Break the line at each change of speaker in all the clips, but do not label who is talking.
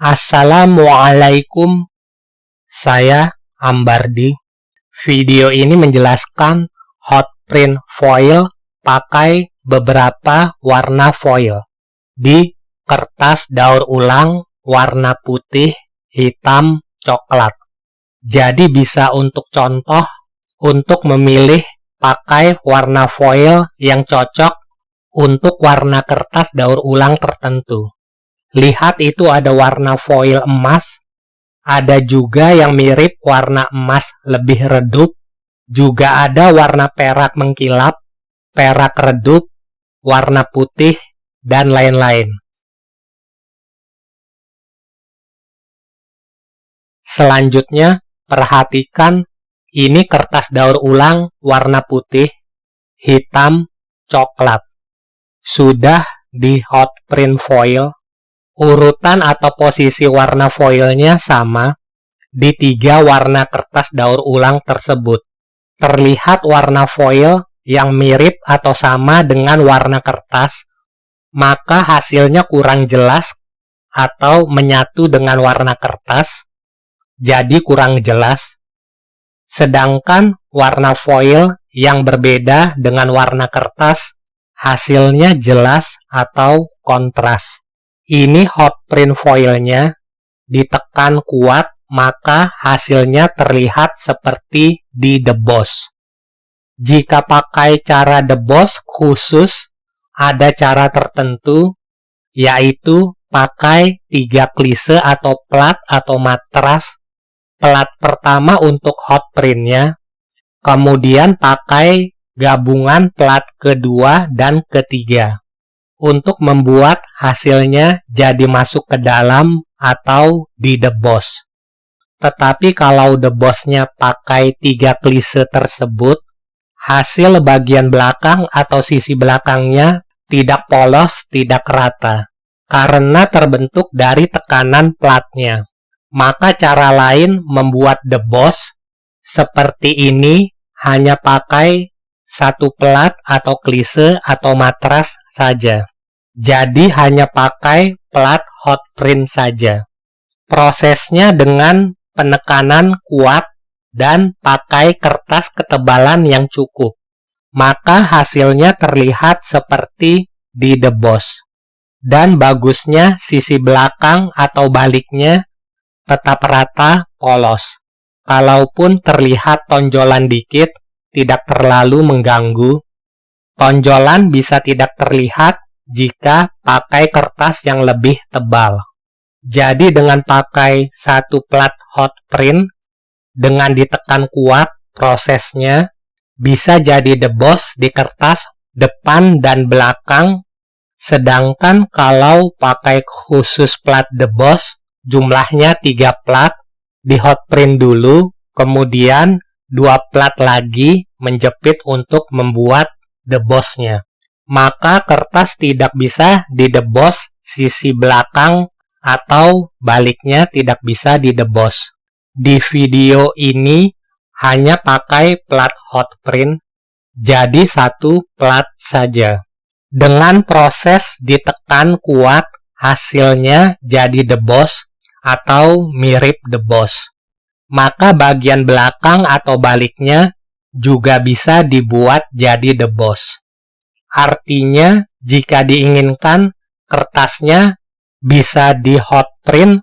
Assalamualaikum, saya Ambardi. Video ini menjelaskan hot print foil pakai beberapa warna foil di kertas daur ulang warna putih, hitam, coklat. Jadi bisa untuk contoh untuk memilih pakai warna foil yang cocok untuk warna kertas daur ulang tertentu. Lihat, itu ada warna foil emas, ada juga yang mirip warna emas lebih redup, juga ada warna perak mengkilap, perak redup, warna putih, dan lain-lain. Selanjutnya, perhatikan ini kertas daur ulang warna putih, hitam, coklat. Sudah di hot print foil. Urutan atau posisi warna foilnya sama di 3 warna kertas daur ulang tersebut. Terlihat warna foil yang mirip atau sama dengan warna kertas, maka hasilnya kurang jelas atau menyatu dengan warna kertas, jadi kurang jelas. Sedangkan warna foil yang berbeda dengan warna kertas, hasilnya jelas atau kontras. Ini hot print foilnya, ditekan kuat, maka hasilnya terlihat seperti di deboss. Jika pakai cara deboss khusus, ada cara tertentu, yaitu pakai 3 klise atau plat atau matras. Plat pertama untuk hot printnya, kemudian pakai gabungan plat kedua dan ketiga untuk membuat hasilnya jadi masuk ke dalam atau di deboss. Tetapi kalau debossnya pakai 3 klise tersebut, hasil bagian belakang atau sisi belakangnya tidak polos, tidak rata, karena terbentuk dari tekanan platnya. Maka cara lain membuat deboss seperti ini hanya pakai 1 plat atau klise atau matras saja. Jadi hanya pakai plat hot print saja. Prosesnya dengan penekanan kuat dan pakai kertas ketebalan yang cukup, maka hasilnya terlihat seperti di deboss. Dan bagusnya sisi belakang atau baliknya tetap rata, polos. Kalaupun terlihat tonjolan dikit, tidak terlalu mengganggu. Tonjolan bisa tidak terlihat jika pakai kertas yang lebih tebal. Jadi dengan pakai 1 plat hot print, dengan ditekan kuat prosesnya, bisa jadi deboss di kertas depan dan belakang. Sedangkan kalau pakai khusus plat deboss, jumlahnya 3 plat, di hot print dulu, kemudian 2 plat lagi menjepit untuk membuat debossnya. Maka kertas tidak bisa dideboss sisi belakang atau baliknya tidak bisa dideboss. Di video ini hanya pakai plat hot print, jadi 1 plat saja. Dengan proses ditekan kuat, hasilnya jadi deboss atau mirip deboss. Maka bagian belakang atau baliknya juga bisa dibuat jadi deboss. Artinya, jika diinginkan, kertasnya bisa di hot print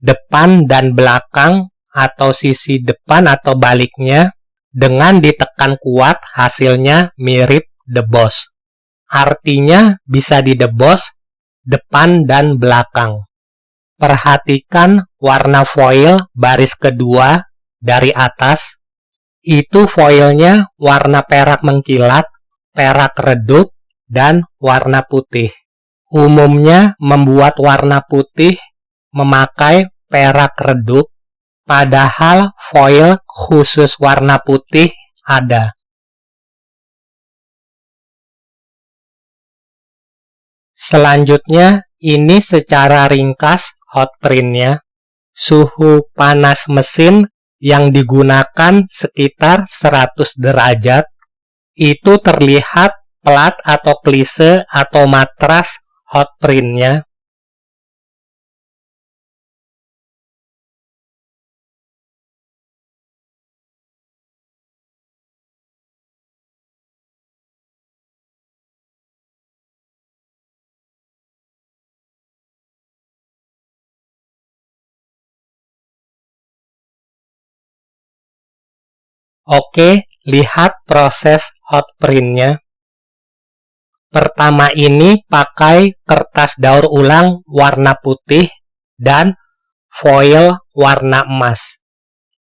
depan dan belakang atau sisi depan atau baliknya, dengan ditekan kuat hasilnya mirip deboss. Artinya bisa dideboss depan dan belakang. Perhatikan warna foil baris kedua dari atas. Itu foilnya warna perak mengkilat, perak redup, dan warna putih. Umumnya membuat warna putih memakai perak redup, padahal foil khusus warna putih ada. Selanjutnya, ini secara ringkas hot printnya. Suhu panas mesin yang digunakan sekitar 100 derajat. Itu terlihat plat atau klise atau matras hot printnya. Oke, lihat proses hot printnya. Pertama ini pakai kertas daur ulang warna putih dan foil warna emas.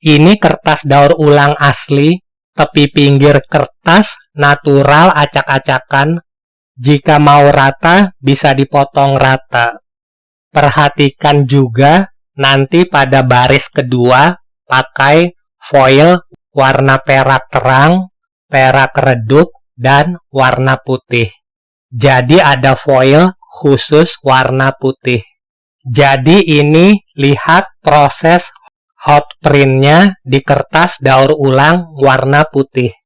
Ini kertas daur ulang asli, tepi pinggir kertas natural acak-acakan. Jika mau rata, bisa dipotong rata. Perhatikan juga nanti pada baris kedua pakai foil warna perak terang, perak redup, dan warna putih. Jadi ada foil khusus warna putih. Jadi ini lihat proses hot printnya di kertas daur ulang warna putih.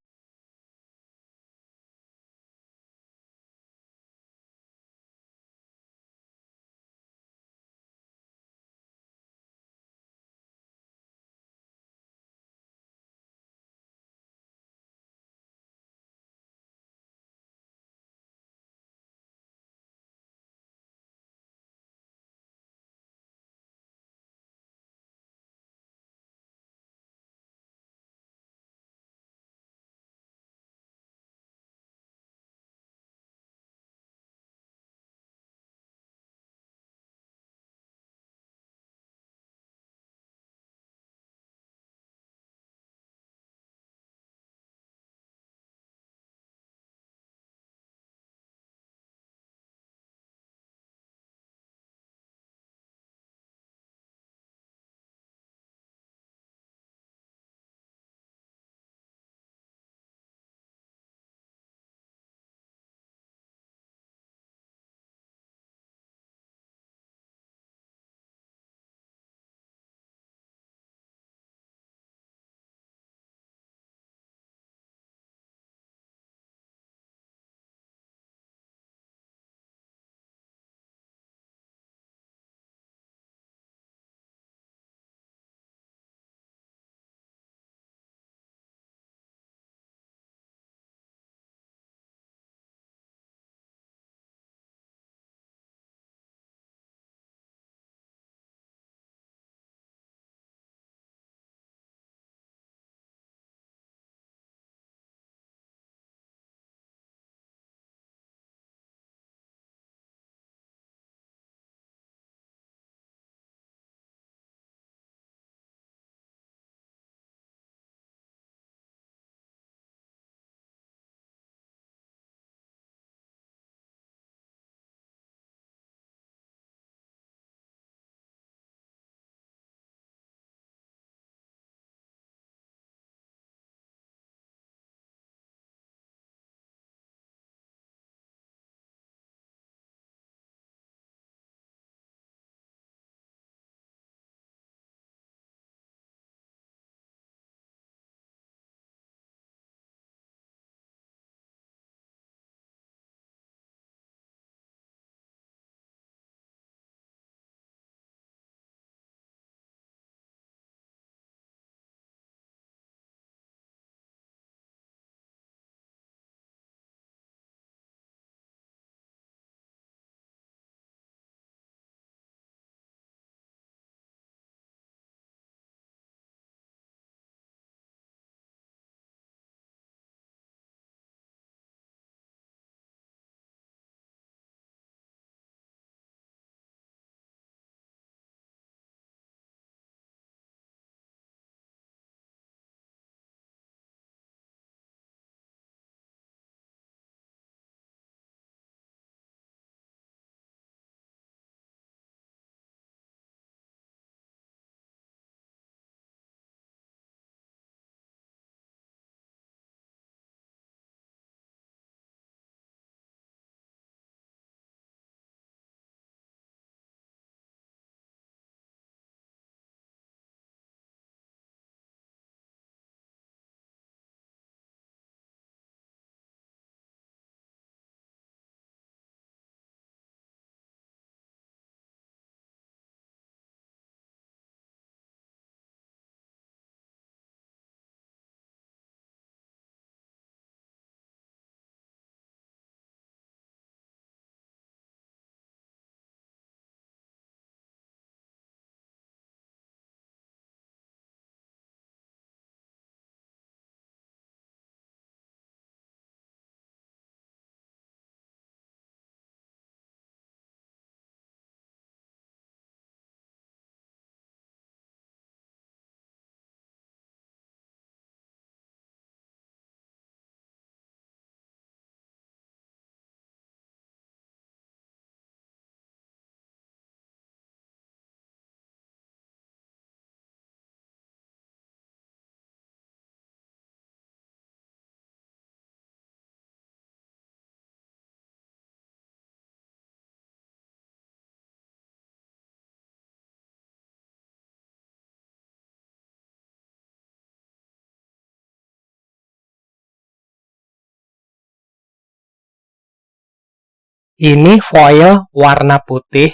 Ini foil warna putih.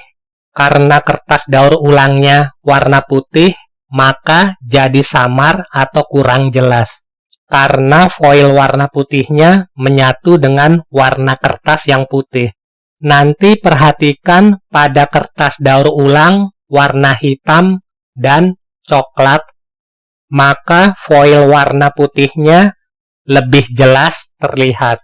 Karena kertas daur ulangnya warna putih, maka jadi samar atau kurang jelas. Karena foil warna putihnya menyatu dengan warna kertas yang putih. Nanti perhatikan pada kertas daur ulang warna hitam dan coklat, maka foil warna putihnya lebih jelas terlihat.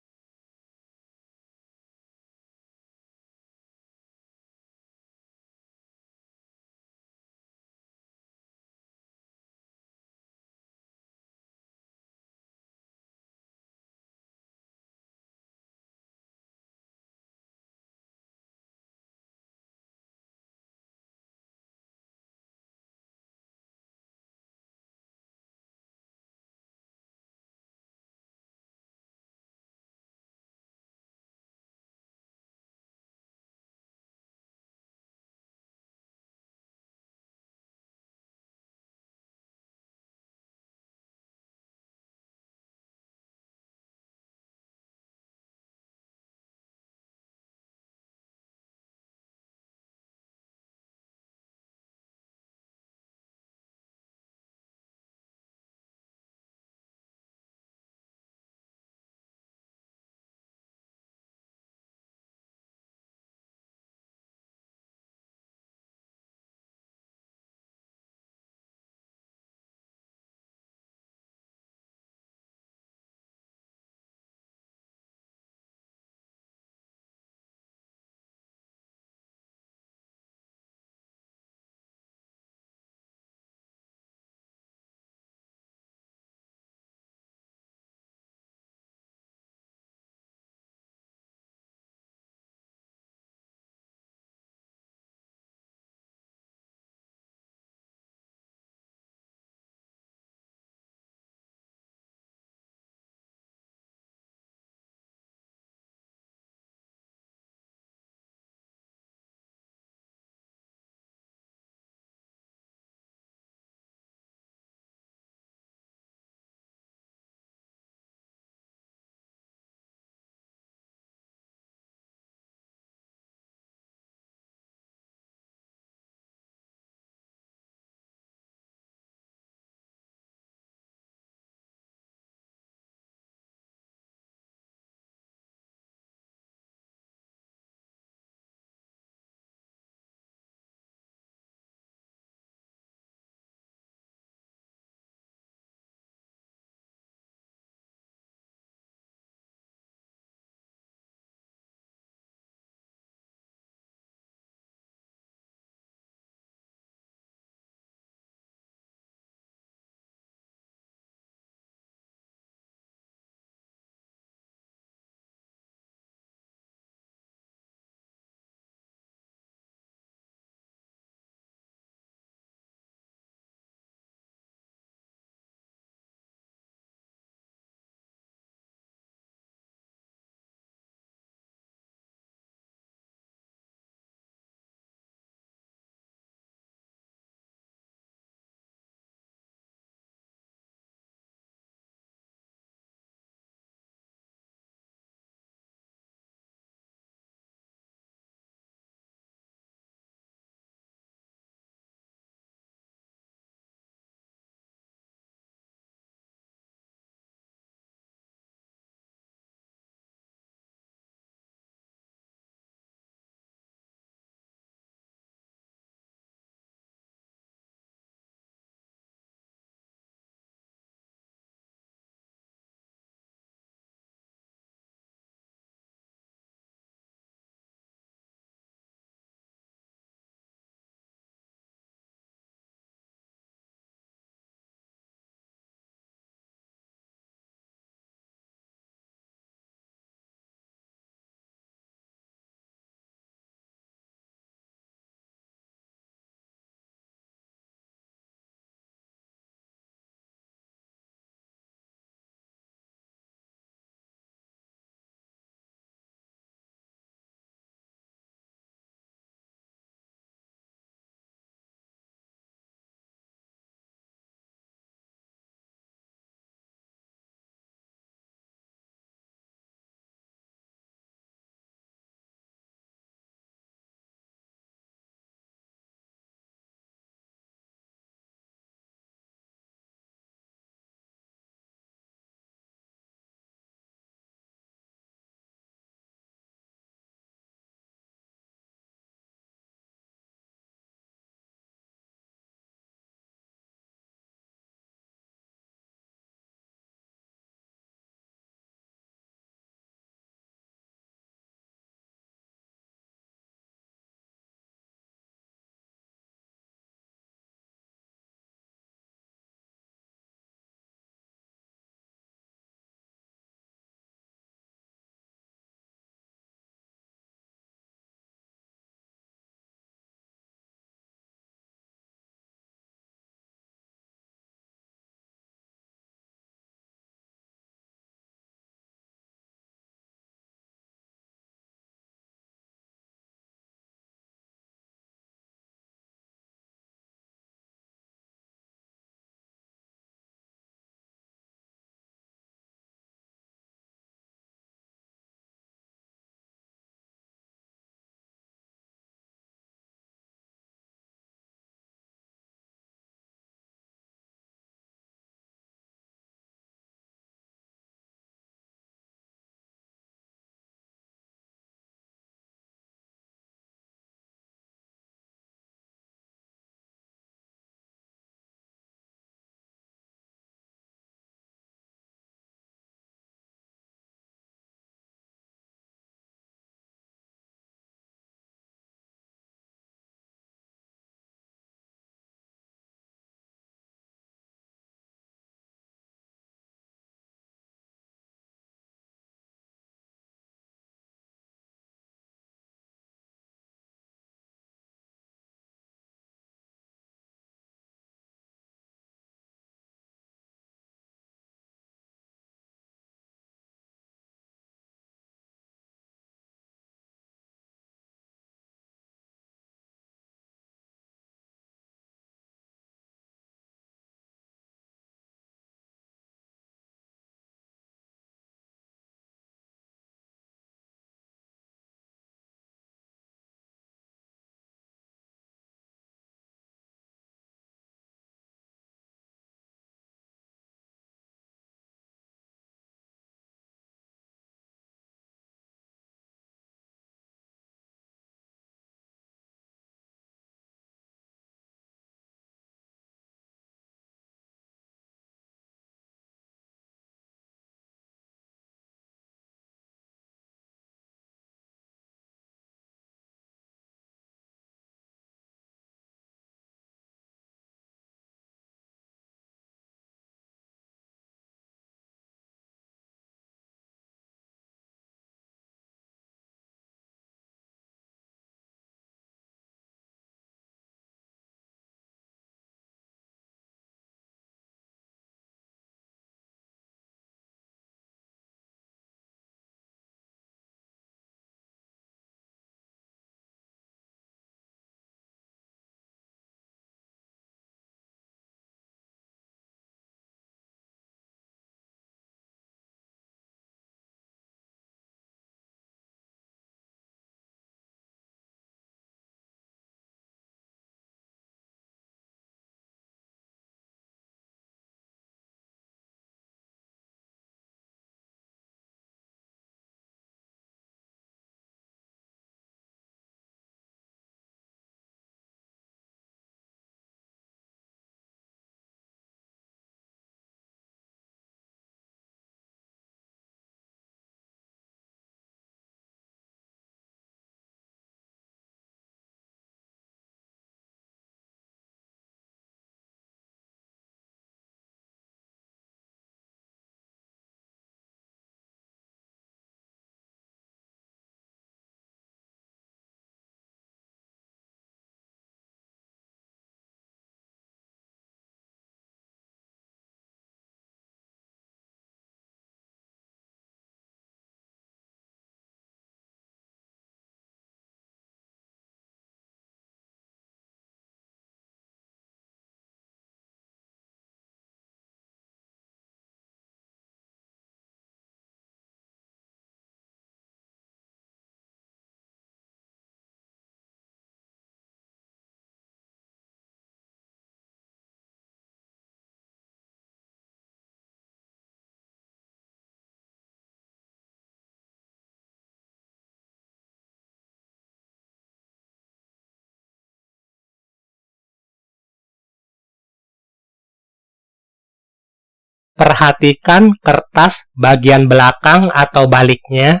Perhatikan kertas bagian belakang atau baliknya,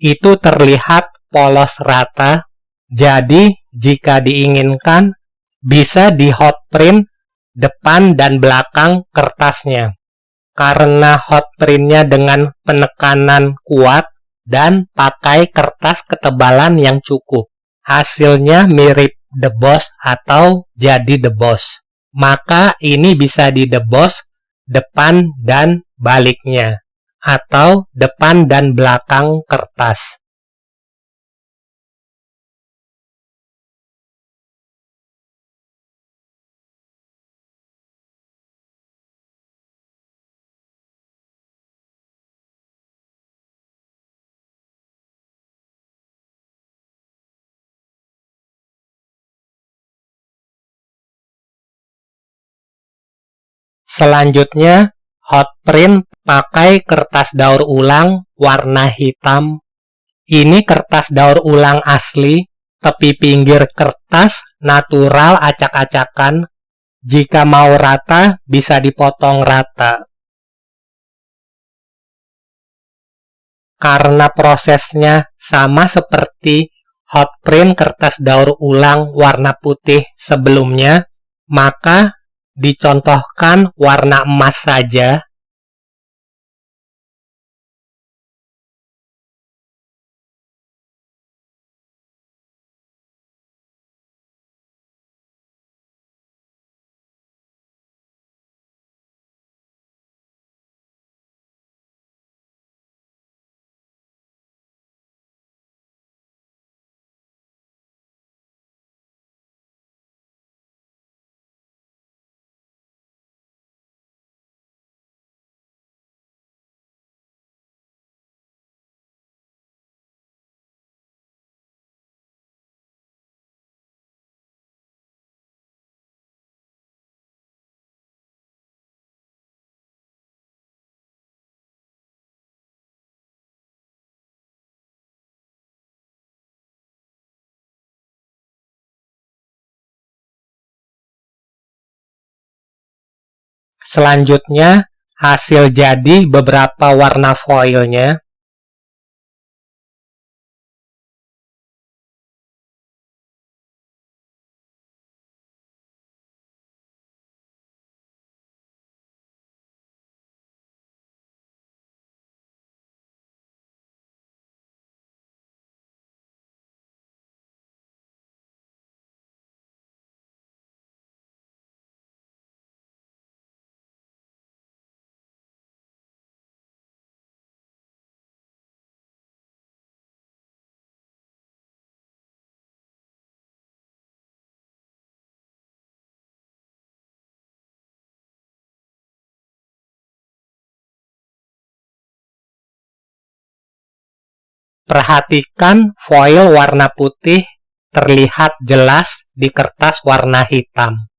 itu terlihat polos rata. Jadi, jika diinginkan, bisa di hot print depan dan belakang kertasnya. Karena hot printnya dengan penekanan kuat dan pakai kertas ketebalan yang cukup, hasilnya mirip debos atau jadi debos. Maka ini bisa didebos depan dan baliknya, atau depan dan belakang kertas. Selanjutnya, hot print pakai kertas daur ulang warna hitam. Ini kertas daur ulang asli, tepi pinggir kertas natural acak-acakan. Jika mau rata, bisa dipotong rata. Karena prosesnya sama seperti hot print kertas daur ulang warna putih sebelumnya, maka dicontohkan warna emas saja. Selanjutnya, hasil jadi beberapa warna foilnya. Perhatikan foil warna putih terlihat jelas di kertas warna hitam.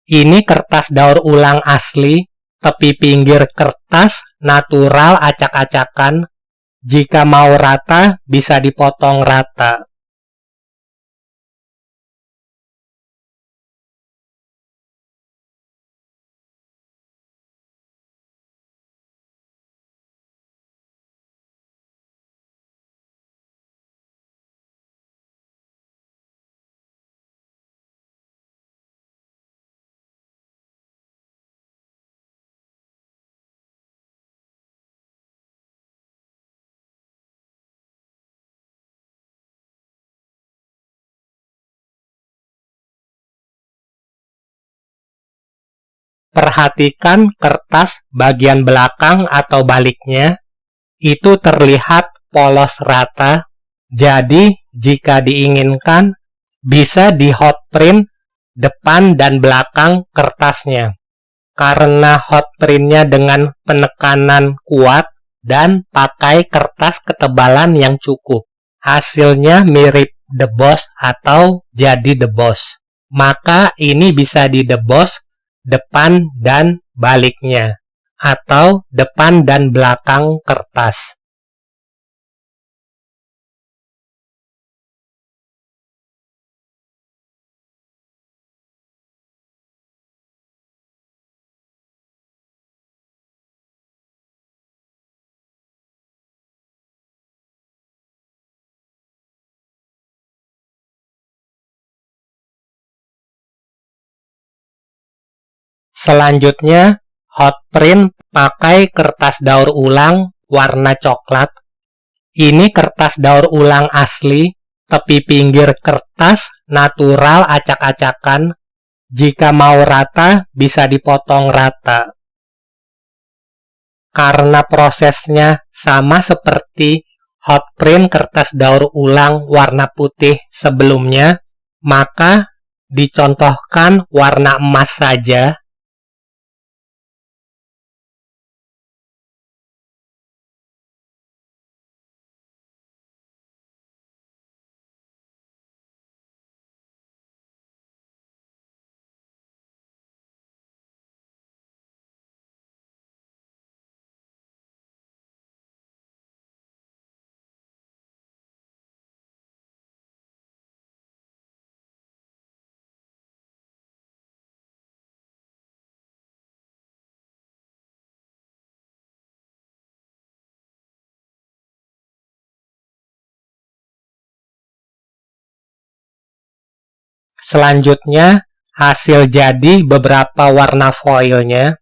Ini kertas daur ulang asli, tepi pinggir kertas natural acak-acakan. Jika mau rata, bisa dipotong rata. Perhatikan kertas bagian belakang atau baliknya, itu terlihat polos rata. Jadi, jika diinginkan, bisa di hot print depan dan belakang kertasnya. Karena hot printnya dengan penekanan kuat dan pakai kertas ketebalan yang cukup, hasilnya mirip debos atau jadi debos. Maka ini bisa didebos depan dan baliknya, atau depan dan belakang kertas. Selanjutnya, hot print pakai kertas daur ulang warna coklat. Ini kertas daur ulang asli, tepi pinggir kertas natural acak-acakan. Jika mau rata, bisa dipotong rata. Karena prosesnya sama seperti hot print kertas daur ulang warna putih sebelumnya, maka dicontohkan warna emas saja. Selanjutnya, hasil jadi beberapa warna foilnya.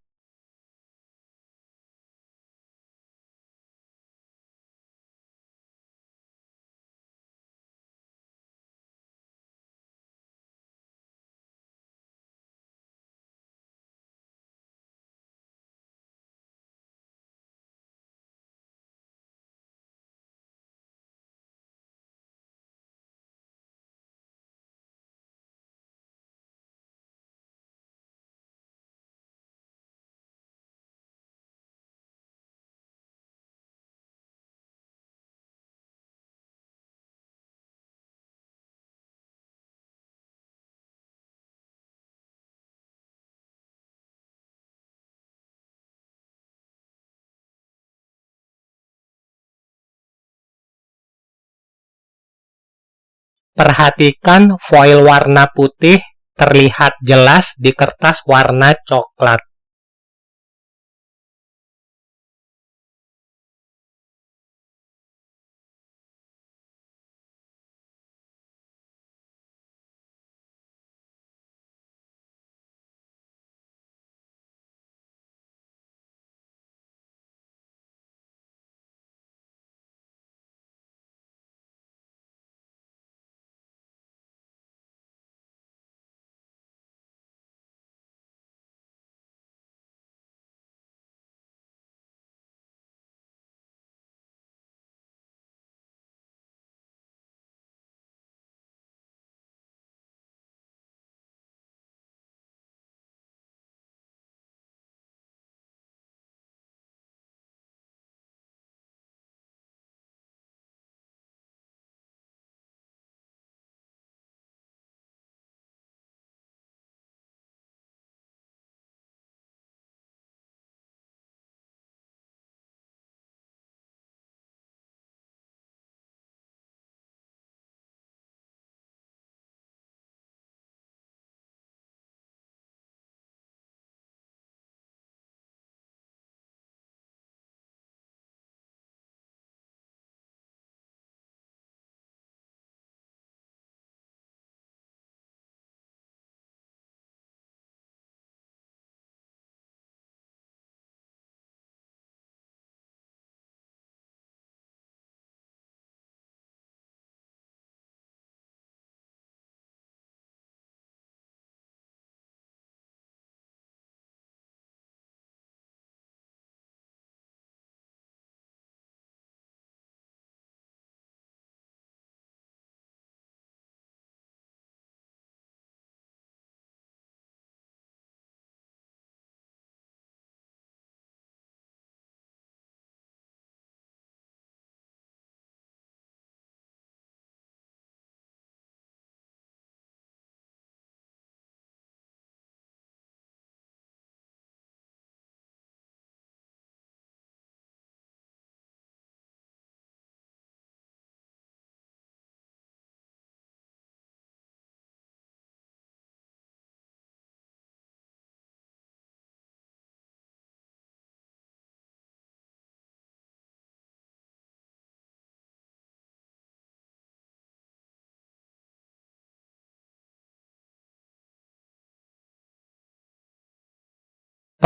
Perhatikan foil warna putih terlihat jelas di kertas warna coklat.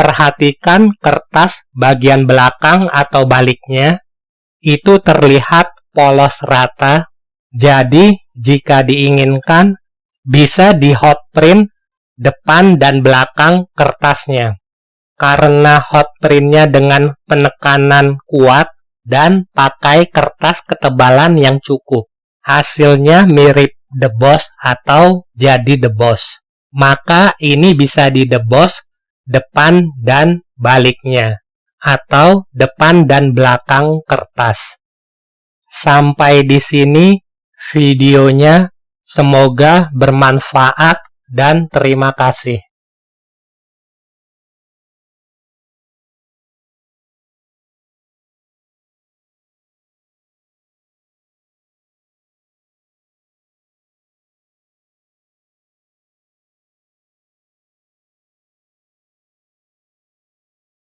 Perhatikan kertas bagian belakang atau baliknya, itu terlihat polos rata. Jadi, jika diinginkan, bisa di hot print depan dan belakang kertasnya. Karena hot printnya dengan penekanan kuat dan pakai kertas ketebalan yang cukup, hasilnya mirip deboss atau jadi deboss. Maka ini bisa dideboss depan dan baliknya, atau depan dan belakang kertas. Sampai di sini videonya, semoga bermanfaat dan terima kasih.